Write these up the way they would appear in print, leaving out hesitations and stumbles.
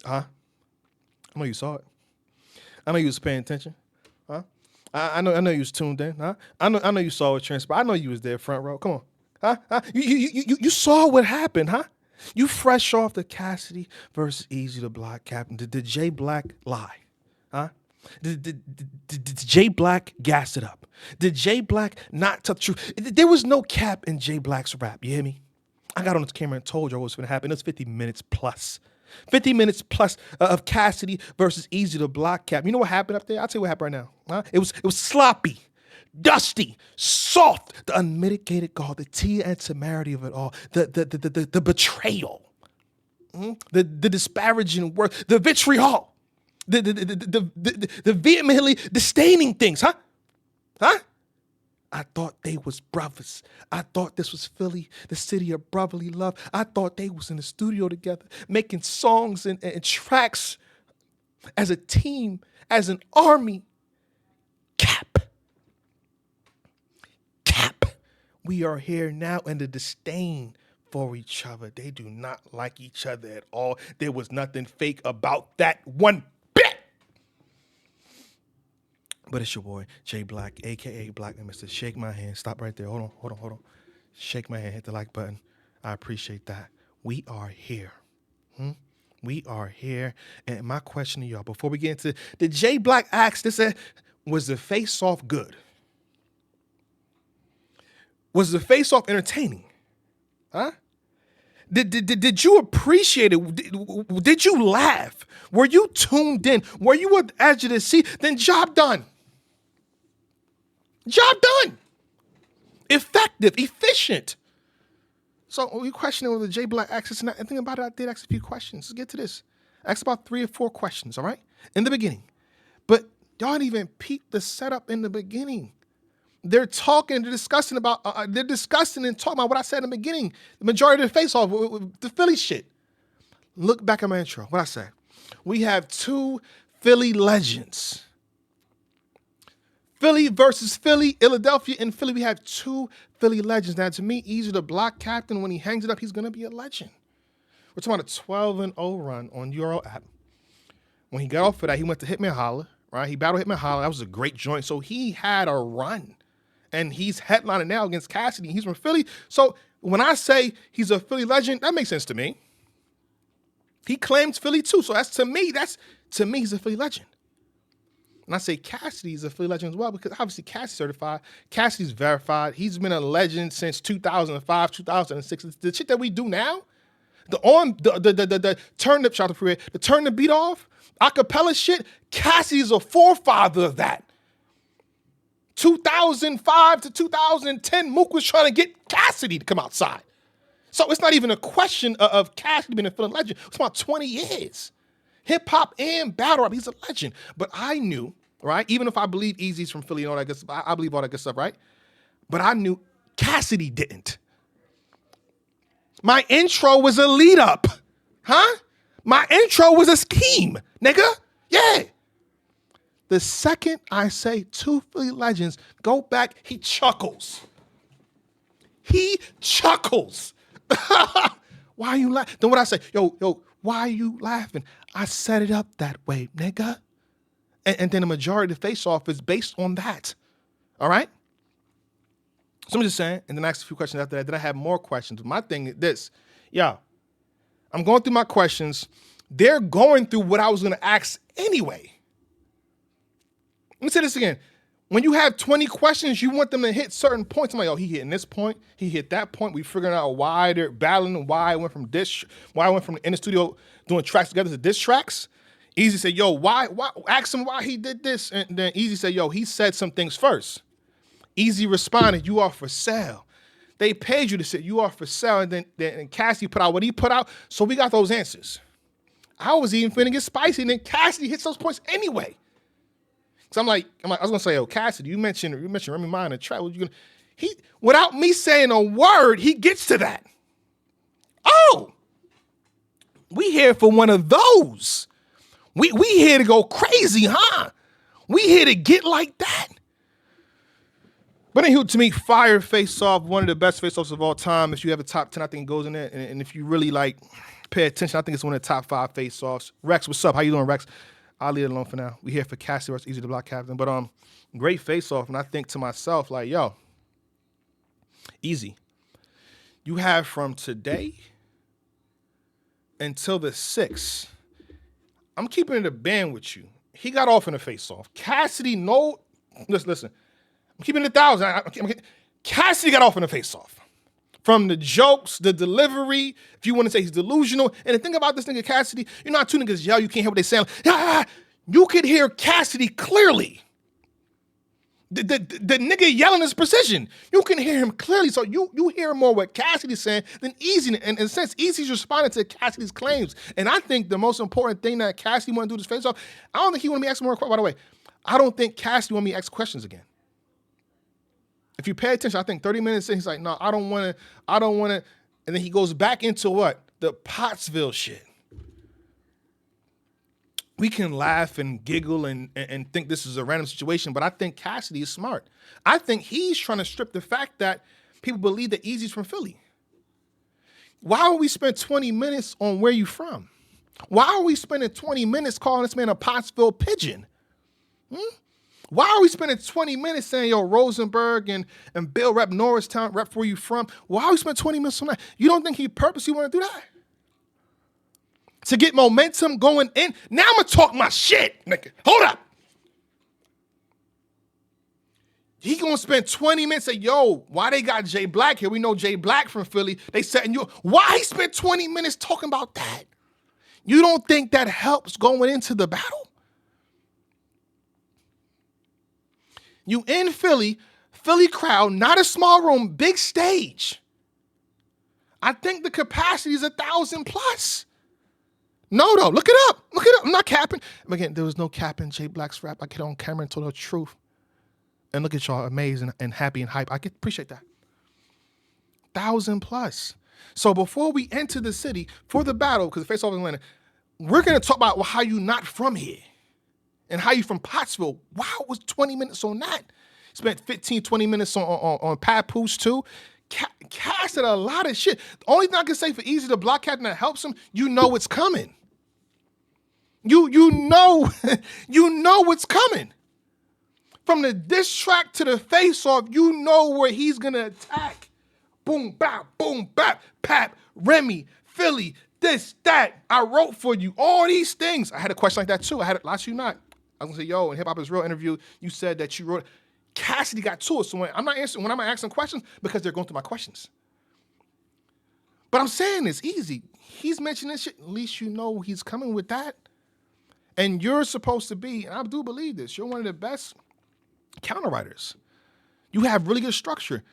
Huh? I know you saw it. I know you was paying attention. Huh? I know you was tuned in. Huh? I know you saw what transpired. I know you was there front row. Come on. Huh? You saw what happened, huh? You fresh off the Cassidy versus Eazy the Block Captain. Did Jay Black lie? Huh? Did Jay Black gas it up? Did Jay Black not tell the truth? There was no cap in Jay Black's rap. You hear me? I got on this camera and told you what was going to happen. It was 50 minutes plus. 50 minutes plus of Cassidy versus Eazy the Block Cap. You know what happened up there? I'll tell you what happened right now. Huh? It was sloppy, dusty, soft, the unmitigated gall, the tea and temerity of it all, the betrayal, the disparaging word, the vitriol, the vehemently disdaining things, huh? Huh? I thought they was brothers. I thought this was Philly, the city of brotherly love. I thought they was in the studio together, making songs and tracks as a team, as an army. Cap. We are here now, and the disdain for each other. They do not like each other at all. There was nothing fake about that one bit. But it's your boy, Jay Black, a.k.a. Black and Mr. Shake my hand. Stop right there. Hold on. Shake my hand. Hit the like button. I appreciate that. We are here. We are here. And my question to y'all, before we get into, did Jay Black ask this, was the face-off good? Was the face-off entertaining? Huh? Did you appreciate it? Did you laugh? Were you tuned in? Were you at the edge of the seat? Then job done. Job done. Effective, efficient. So we questioning whether Jay Black asked us. And the thing about it, I did ask a few questions. Let's get to this. I asked about 3 or 4 questions, all right? In the beginning. But y'all didn't even peep the setup in the beginning. They're talking, they're discussing and talking about what I said in the beginning. The majority of the face-off, the Philly shit. Look back at my intro. What I said. We have 2 Philly legends. Philly versus Philly, Philadelphia and Philly. We have 2 Philly legends. Now, to me, Eazy the Block Captain, when he hangs it up, he's going to be a legend. We're talking about a 12-0 run on Euro app. When he got off of that, he went to Hit Me Holla, right? He battled Hit Me Holla. That was a great joint. So he had a run. And he's headlining now against Cassidy. He's from Philly. So when I say he's a Philly legend, that makes sense to me. He claims Philly too. So that's to me, he's a Philly legend. And I say Cassidy's a Philly legend as well, because obviously Cassidy's certified. Cassidy's verified. He's been a legend since 2005, 2006. The shit that we do now, the turn up, shout out to the turn the beat off, acapella shit, Cassidy's a forefather of that. 2005 to 2010, Mook was trying to get Cassidy to come outside. So it's not even a question of Cassidy being a Philly legend. It's about 20 years. Hip hop and battle rap, he's a legend. But I knew, right? Even if I believe Eazy's from Philly and all that good stuff, I believe all that good stuff, right? But I knew Cassidy didn't. My intro was a lead up, huh? My intro was a scheme, nigga. Yeah. The second I say 2 Philly legends, go back, he chuckles. He chuckles. Why are you laughing? Then what I say, yo, why are you laughing? I set it up that way, nigga. And then the majority of the face-off is based on that. All right? So I'm just saying, and then I asked a few questions after that. Then I have more questions. My thing is this. Yeah, I'm going through my questions. They're going through what I was going to ask anyway. Let me say this again. When you have 20 questions, you want them to hit certain points. I'm like, oh, he hitting this point. He hit that point. We figuring out why they're battling, why I went from in the studio doing tracks together to diss tracks. Eazy said, yo, why? Ask him why he did this. And then Eazy said, yo, he said some things first. Eazy responded, you are for sale. They paid you to say you are for sale. And then Cassidy put out what he put out. So we got those answers. I was even finna get spicy. And then Cassidy hits those points anyway. So I was gonna say, oh, Cassidy, you mentioned Remy Ma in the track. Without me saying a word, he gets to that. Oh, we here for one of those. We here to go crazy, huh? We here to get like that. But anywho, to me, fire Faceoff, one of the best Faceoffs of all time. If you have a top 10, I think it goes in there. And if you really like, Pay attention. I think it's one of the top 5 face-offs. Rex, what's up? How you doing, Rex? I'll leave it alone for now. We here for Cassidy versus Eazy the Block Captain. But great face-off. And I think to myself, like, yo, Eazy, you have from today until the 6th. I'm keeping it a band with you. He got off in a face-off. Cassidy, no. Listen. I'm keeping it 1,000. Cassidy got off in a face-off. From the jokes, the delivery, if you want to say he's delusional. And the thing about this nigga Cassidy, you know how 2 niggas yell, you can't hear what they say. You could hear Cassidy clearly. The nigga yelling is precision. You can hear him clearly. So you hear more what Cassidy's saying than Eazy. And in a sense, Eazy's responding to Cassidy's claims. And I think the most important thing that Cassidy want to do this face off, I don't think he want me asking more questions. By the way, I don't think Cassidy want me to ask questions again. If you pay attention, I think 30 minutes in, he's like, no, I don't want to. And then he goes back into what? The Pottsville shit. We can laugh and giggle and think this is a random situation, but I think Cassidy is smart. I think he's trying to strip the fact that people believe that Eazy's from Philly. Why would we spend 20 minutes on where you from? Why are we spending 20 minutes calling this man a Pottsville pigeon? Why are we spending 20 minutes saying, yo, Rosenberg and Bill rep Norristown, rep where you from? Why are we spending 20 minutes on that? You don't think he purposely want to do that? To get momentum going in? Now I'm going to talk my shit, nigga. Hold up. He going to spend 20 minutes say, yo, why they got Jay Black here? We know Jay Black from Philly. They setting you up. Why he spent 20 minutes talking about that? You don't think that helps going into the battle? You in Philly crowd, not a small room, big stage. I think the capacity is 1,000 plus. No, though, look it up. I'm not capping. Again, there was no capping Jay Black's rap. I get on camera and told the truth. And look at y'all, amazing and happy and hype. Appreciate that. 1,000 plus. So before we enter the city for the battle, because the face-off in Atlanta, we're going to talk about how you not from here. And how you from Pottsville. Wow, it was 20 minutes on that. Spent 15, 20 minutes on Papoose too. Cass did a lot of shit. The only thing I can say for Eazy the Block Captain that helps him, you know it's coming. You know what's coming. From the diss track to the face-off, you know where he's gonna attack. Boom, bap, Pap, Remy, Philly, this, that. I wrote for you. All these things. I had a question like that too. I had it last you not. I was gonna say, yo, in Hip Hop Is Real interview, you said that you wrote. Cassidy got to it. So when I'm asking questions, because they're going through my questions. But I'm saying it's Eazy. He's mentioning shit. At least you know he's coming with that. And you're supposed to be, and I do believe this, you're one of the best counter writers. You have really good structure.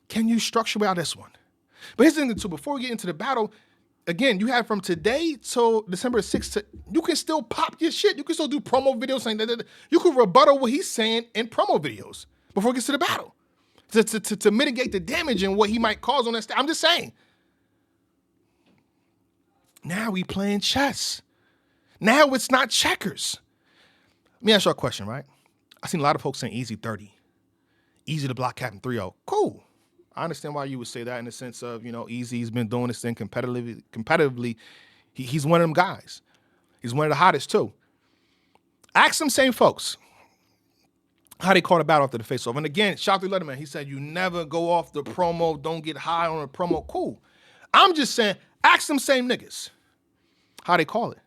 Can you structure without this one? But here's the thing too, before we get into the battle, again, you have from today till December 6th, you can still pop your shit. You can still do promo videos saying that. You can rebuttal what he's saying in promo videos before it gets to the battle to mitigate the damage and what he might cause on that stage. I'm just saying. Now we playing chess. Now it's not checkers. Let me ask you a question, right? I've seen a lot of folks saying Eazy 30. Eazy the Block Captain 3-0. Cool. I understand why you would say that in the sense of, you know, Eazy's been doing this thing competitively. He's one of them guys. He's one of the hottest too. Ask them same folks how they caught a battle after the face-off. And again, shout out to Letterman. He said, you never go off the promo. Don't get high on a promo. Cool. I'm just saying, ask them same niggas how they call it.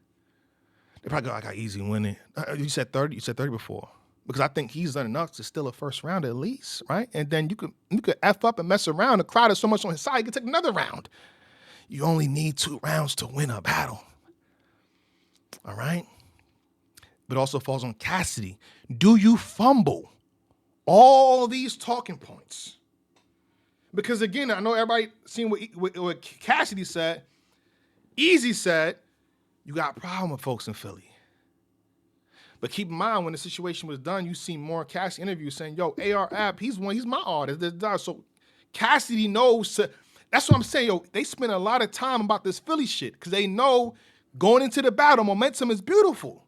They probably go, I got Eazy winning. You said 30. You said 30 before. Because I think he's done enough to steal a first round at least, right? And then you could F up and mess around. The crowd is so much on his side, you can take another round. You only need 2 rounds to win a battle. All right? But it also falls on Cassidy. Do you fumble all these talking points? Because again, I know everybody seen what Cassidy said. Eazy said, you got a problem with folks in Philly. But keep in mind, when the situation was done, you see more Cassidy interviews saying, yo, AR App, he's my artist. So Cassidy knows, that's what I'm saying, yo, they spend a lot of time about this Philly shit because they know going into the battle, momentum is beautiful.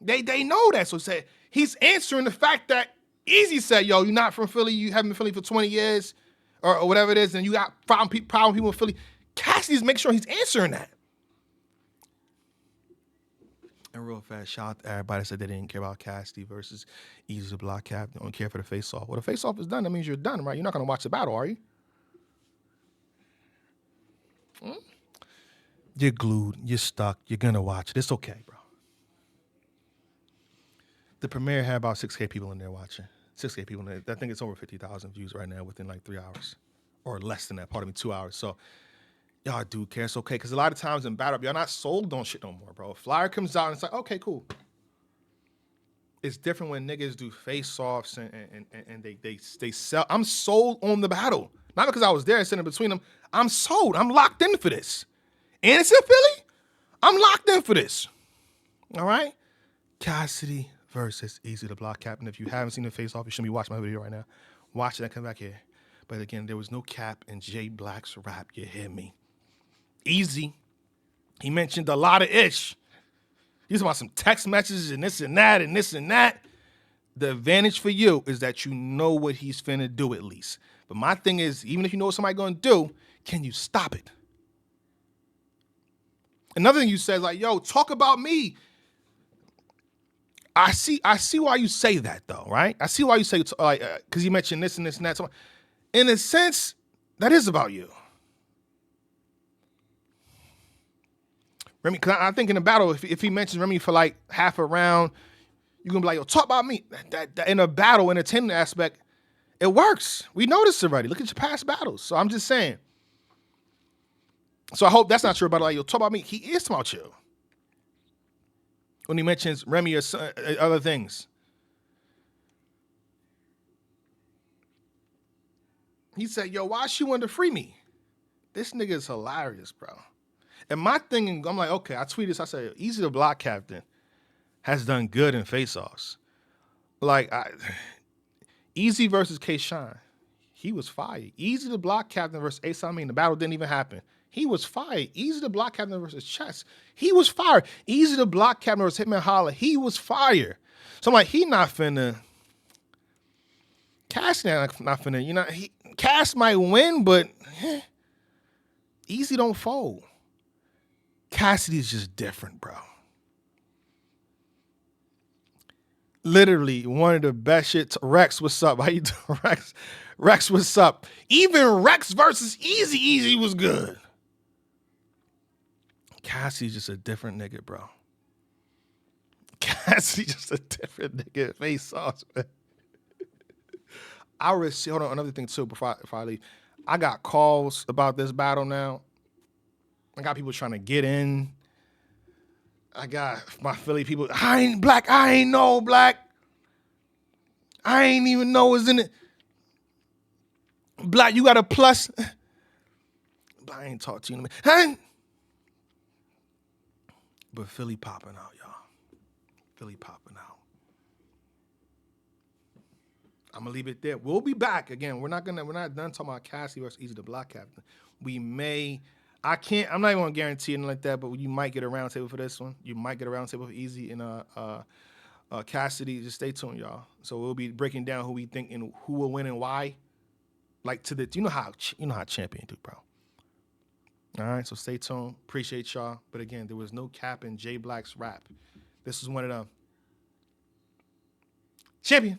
They know that. So say he's answering the fact that Eazy said, yo, you're not from Philly, you haven't been Philly for 20 years or whatever it is, and you got problem people in Philly. Cassidy's making sure he's answering that. And real fast, shout out to everybody that said they didn't care about Cassidy versus Eazy the Block Cap. They don't care for the face-off. Well, the face-off is done. That means you're done, right? You're not going to watch the battle, are you? You're glued. You're stuck. You're going to watch it. It's okay, bro. The premiere had about 6K people in there watching. 6K people in there. I think it's over 50,000 views right now within like 3 hours. Or less than that. Pardon me, 2 hours. So, y'all do care. It's okay. Because a lot of times in battle, y'all not sold on shit no more, bro. A flyer comes out and it's like, okay, cool. It's different when niggas do face-offs and they sell. I'm sold on the battle. Not because I was there sitting between them. I'm sold. I'm locked in for this. And it's in Philly. I'm locked in for this. All right? Cassidy versus Eazy the Block Captain. If you haven't seen the face-off, you shouldn't be watching my video right now. Watch it and come back here. But again, there was no cap in J Black's rap. You hear me? Eazy. He mentioned a lot of ish. He's about some text messages and this and that and this and that. The advantage for you is that you know what he's finna do at least. But my thing is, even if you know what somebody's gonna do, can you stop it? Another thing you said, like, yo, talk about me. I see why you say that, though, right? I see why you say, like, because you mentioned this and this and that. So in a sense, that is about you. Remy, because I think in a battle, if he mentions Remy for like half a round, you're going to be like, yo, talk about me. That in a battle, entertainment aspect, it works. We noticed already. Look at your past battles. So I'm just saying. So I hope that's not true about like, yo, talk about me. He is talking about you. When he mentions Remy or other things. He said, yo, why she wanted to free me? This nigga is hilarious, bro. And my thing, I'm like, okay, I tweeted this. I said, Eazy the Block Captain has done good in face-offs. Like, Eazy versus K-Shine. He was fired. Eazy the Block Captain versus Ace. I mean, the battle didn't even happen. He was fired. Eazy the Block Captain versus Chess. He was fired. Eazy the Block Captain versus Hitman Holla. He was fired. So I'm like, he not finna. Cassidy not finna. You know, Cass might win, but Eazy don't fold. Cassidy's just different, bro. Literally one of the best shit. Rex, what's up? How you doing, Rex? Rex, what's up? Even Rex versus Eazy was good. Cassidy's just a different nigga, bro. Cassidy's just a different nigga. Face-off, man. Hold on, another thing too before I leave. I got calls about this battle now. I got people trying to get in. I got my Philly people. I ain't black. I ain't know black. I ain't even know it's in it. Black, you got a plus. Black, I ain't talk to you. But Philly popping out, y'all. Philly popping out. I'm gonna leave it there. We'll be back again. We're not done talking about Cassidy versus Eazy the Block Captain. I'm not even gonna guarantee anything like that, but you might get a round table for this one. You might get a round table for Eazy and Cassidy. Just stay tuned, y'all. So we'll be breaking down who we think and who will win and why. Like you know how champion do, bro. All right, so stay tuned. Appreciate y'all. But again, there was no cap in J Black's rap. This is one of them. Champion.